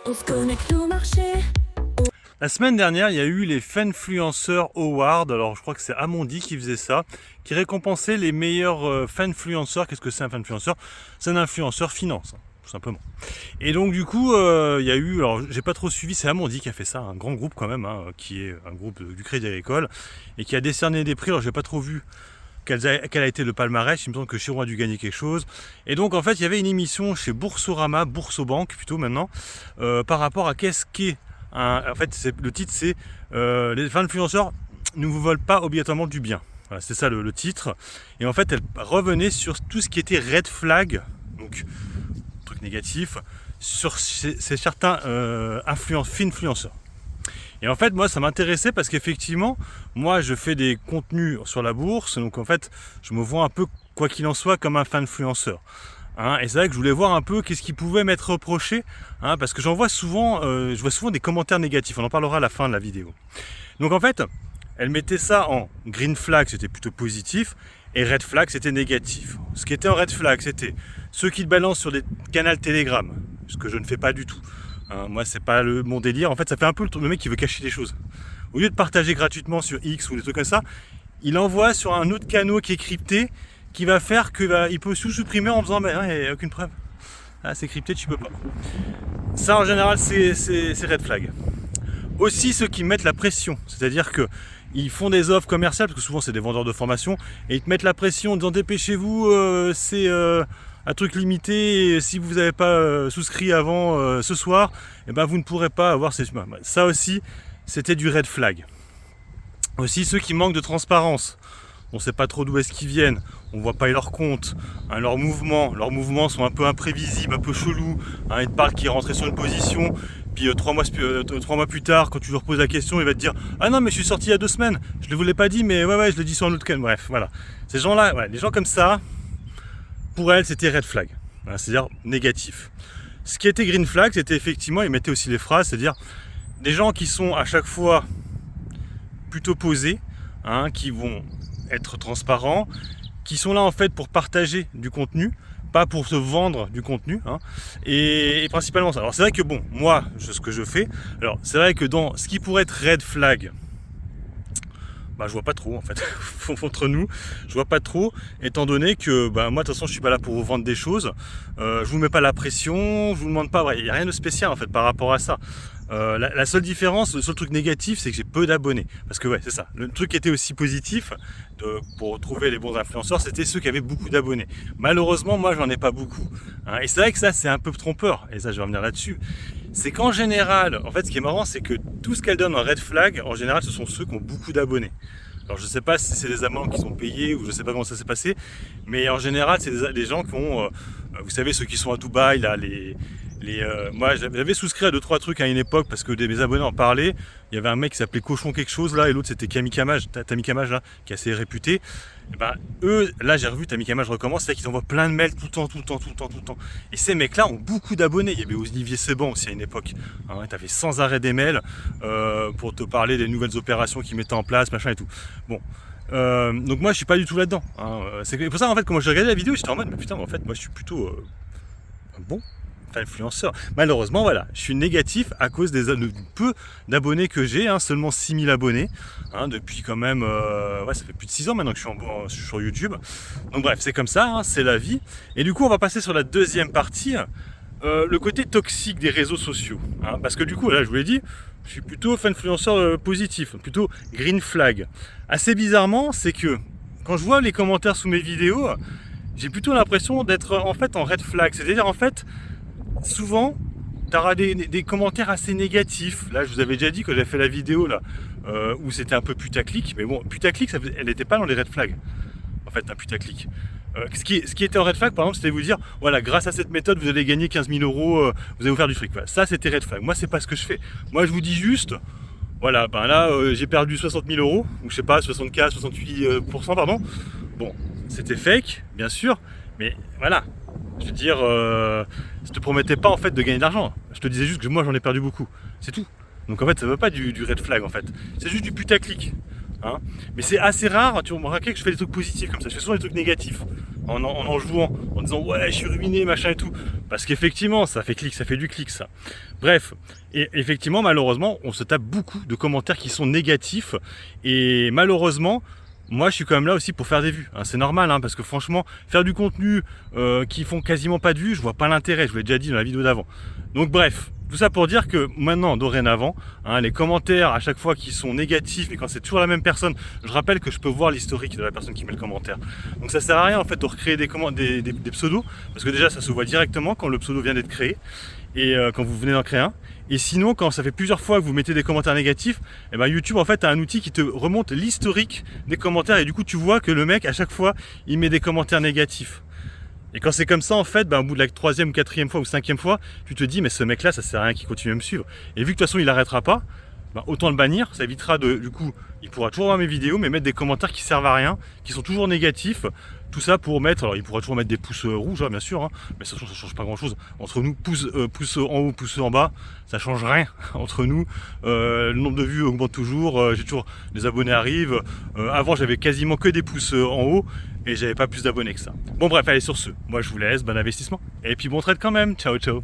On se connecte au marché. La semaine dernière, il y a eu les Fanfluencers Awards. Alors, je crois que c'est Amondi qui faisait ça, qui récompensait les meilleurs fanfluenceurs. Qu'est-ce que c'est un fanfluenceur? C'est un influenceur finance, tout simplement. Et donc, du coup, il y a eu, alors j'ai pas trop suivi, c'est Amondi qui a fait ça, un grand groupe quand même, qui est un groupe du Crédit Agricole, et qui a décerné des prix. Alors, j'ai pas trop vu quel a été le palmarès. Il me semble que Chiron a dû gagner quelque chose. Et donc, en fait, il y avait une émission chez Boursorama, Boursobank plutôt maintenant, par rapport à qu'est-ce qu'est en fait, le titre, c'est les influenceurs ne vous volent pas obligatoirement du bien. Voilà, c'est ça le titre. Et en fait, elle revenait sur tout ce qui était red flag, donc truc négatif, sur certains influenceurs. Et en fait, moi, ça m'intéressait parce qu'effectivement, moi, je fais des contenus sur la bourse, donc en fait, je me vois un peu, quoi qu'il en soit, comme un influenceur. Et c'est vrai que je voulais voir un peu qu'est-ce qui pouvait m'être reproché, parce que je vois souvent des commentaires négatifs. On en parlera à la fin de la vidéo. Donc en fait, elle mettait ça en green flag, c'était plutôt positif, et red flag, c'était négatif. Ce qui était en red flag, c'était ceux qui te balancent sur des canaux Telegram, ce que je ne fais pas du tout. Moi, c'est pas mon délire. En fait, ça fait un peu le mec qui veut cacher des choses. Au lieu de partager gratuitement sur X ou des trucs comme ça, il envoie sur un autre canal qui est crypté, qui va faire qu'il peut sous-supprimer en faisant il n'y a aucune preuve. C'est crypté, tu peux pas. Ça en général c'est red flag. Aussi ceux qui mettent la pression, c'est-à-dire que ils font des offres commerciales, parce que souvent c'est des vendeurs de formation, et ils te mettent la pression en disant dépêchez-vous, c'est un truc limité, et si vous n'avez pas souscrit avant ce soir, et ben vous ne pourrez pas avoir ces... Ça aussi, c'était du red flag. Aussi ceux qui manquent de transparence. On ne sait pas trop d'où est-ce qu'ils viennent, on ne voit pas leurs comptes, leurs mouvements sont un peu imprévisibles, un peu chelous. Ils te parlent qu'il est rentré sur une position, puis 3 mois plus tard, quand tu leur poses la question, il va te dire « Ah non, mais je suis sorti il y a 2 semaines, je ne le voulais pas dit, mais ouais, je l'ai dit sur un autre canal. » Bref, voilà. Ces gens-là, les gens comme ça, pour elles, c'était red flag, c'est-à-dire négatif. Ce qui était green flag, c'était effectivement, ils mettaient aussi les phrases, c'est-à-dire des gens qui sont à chaque fois plutôt posés, qui vont être transparents, qui sont là en fait pour partager du contenu, pas pour se vendre du contenu, et principalement ça. Alors c'est vrai que bon, moi, ce que je fais, alors c'est vrai que dans ce qui pourrait être red flag, je vois pas trop en fait, entre nous, je vois pas trop, étant donné que moi de toute façon je suis pas là pour vous vendre des choses, je vous mets pas la pression, je vous demande pas, il n'y a rien de spécial en fait par rapport à ça. La seule différence, le seul truc négatif, c'est que j'ai peu d'abonnés. Parce que c'est ça. Le truc qui était aussi positif pour trouver les bons influenceurs, c'était ceux qui avaient beaucoup d'abonnés. Malheureusement, moi, j'en ai pas beaucoup. Et c'est vrai que ça, c'est un peu trompeur. Et ça, je vais revenir là-dessus. C'est qu'en général, en fait, ce qui est marrant, c'est que tout ce qu'elle donne en red flag, en général, ce sont ceux qui ont beaucoup d'abonnés. Alors, je sais pas si c'est des amendes qui sont payées ou je sais pas comment ça s'est passé, mais en général, c'est des gens qui ont, vous savez, ceux qui sont à Dubaï, là, moi j'avais souscrit à 2-3 trucs à une époque parce que mes abonnés en parlaient. Il y avait un mec qui s'appelait Cochon quelque chose là, et l'autre c'était Tamikamaj là, qui est assez réputé. Et eux, là j'ai revu Tamikamaj recommence, c'est qu'ils envoient plein de mails tout le temps. Et ces mecs là ont beaucoup d'abonnés. Il y avait Olivier Seban aussi à une époque. T'avais sans arrêt des mails pour te parler des nouvelles opérations qu'ils mettaient en place, machin et tout. Bon. Donc moi je suis pas du tout là-dedans. C'est pour ça en fait quand j'ai regardé la vidéo, j'étais en mode mais putain, en fait moi je suis plutôt bon influenceur. Malheureusement, voilà, je suis négatif à cause du peu d'abonnés que j'ai, seulement 6000 abonnés, depuis quand même, ça fait plus de 6 ans maintenant que je suis sur YouTube. Donc bref, c'est comme ça, c'est la vie. Et du coup, on va passer sur la deuxième partie, le côté toxique des réseaux sociaux. Parce que du coup, là, je vous l'ai dit, je suis plutôt influenceur positif, plutôt green flag. Assez bizarrement, c'est que quand je vois les commentaires sous mes vidéos, j'ai plutôt l'impression d'être en fait en red flag. C'est-à-dire en fait, souvent, tu auras des commentaires assez négatifs. Là, je vous avais déjà dit quand j'avais fait la vidéo là, où c'était un peu putaclic. Mais bon, putaclic, elle n'était pas dans les red flags. En fait, un putaclic. Ce qui était en red flag, par exemple, c'était vous dire, voilà, grâce à cette méthode, vous allez gagner 15 000 €, vous allez vous faire du fric. Voilà, ça, c'était red flag. Moi, c'est pas ce que je fais. Moi, je vous dis juste, voilà, là, j'ai perdu 60 000 €, ou je sais pas, 64, 68%, pardon. Bon, c'était fake, bien sûr, mais voilà. Je veux dire, je te promettais pas en fait de gagner de l'argent. Je te disais juste que moi j'en ai perdu beaucoup. C'est tout. Donc en fait ça veut pas du red flag en fait. C'est juste du putaclic. Mais c'est assez rare, tu remarqueras que je fais des trucs positifs comme ça. Je fais souvent des trucs négatifs. en jouant, en disant ouais je suis ruiné, machin et tout. Parce qu'effectivement ça fait clic, ça fait du clic ça. Bref, et effectivement malheureusement on se tape beaucoup de commentaires qui sont négatifs et malheureusement moi je suis quand même là aussi pour faire des vues, hein, c'est normal hein, parce que franchement faire du contenu qui font quasiment pas de vues, je vois pas l'intérêt, je vous l'ai déjà dit dans la vidéo d'avant. Donc bref, tout ça pour dire que maintenant, dorénavant, hein, les commentaires à chaque fois qui sont négatifs, mais quand c'est toujours la même personne, je rappelle que je peux voir l'historique de la personne qui met le commentaire. Donc ça sert à rien en fait de recréer des pseudos, parce que déjà ça se voit directement quand le pseudo vient d'être créé, et quand vous venez d'en créer un. Et sinon, quand ça fait plusieurs fois que vous mettez des commentaires négatifs, et ben YouTube en fait a un outil qui te remonte l'historique des commentaires, et du coup tu vois que le mec à chaque fois il met des commentaires négatifs. Et quand c'est comme ça, en fait, ben, au bout de la 3e, 4e fois ou 5e fois, tu te dis, mais ce mec-là, ça sert à rien qu'il continue à me suivre. Et vu que de toute façon, il n'arrêtera pas, ben, autant le bannir. Ça évitera du coup, il pourra toujours voir mes vidéos, mais mettre des commentaires qui servent à rien, qui sont toujours négatifs. Tout ça pour mettre, alors il pourra toujours mettre des pouces rouges, hein, bien sûr, hein, mais ça change pas grand-chose. Entre nous, pouce en haut, pouce en bas, ça change rien entre nous. Le nombre de vues augmente toujours, j'ai toujours des abonnés arrivent. Avant, j'avais quasiment que des pouces en haut et j'avais pas plus d'abonnés que ça. Bon bref, allez sur ce, moi je vous laisse, bon investissement et puis bon trade quand même. Ciao ciao.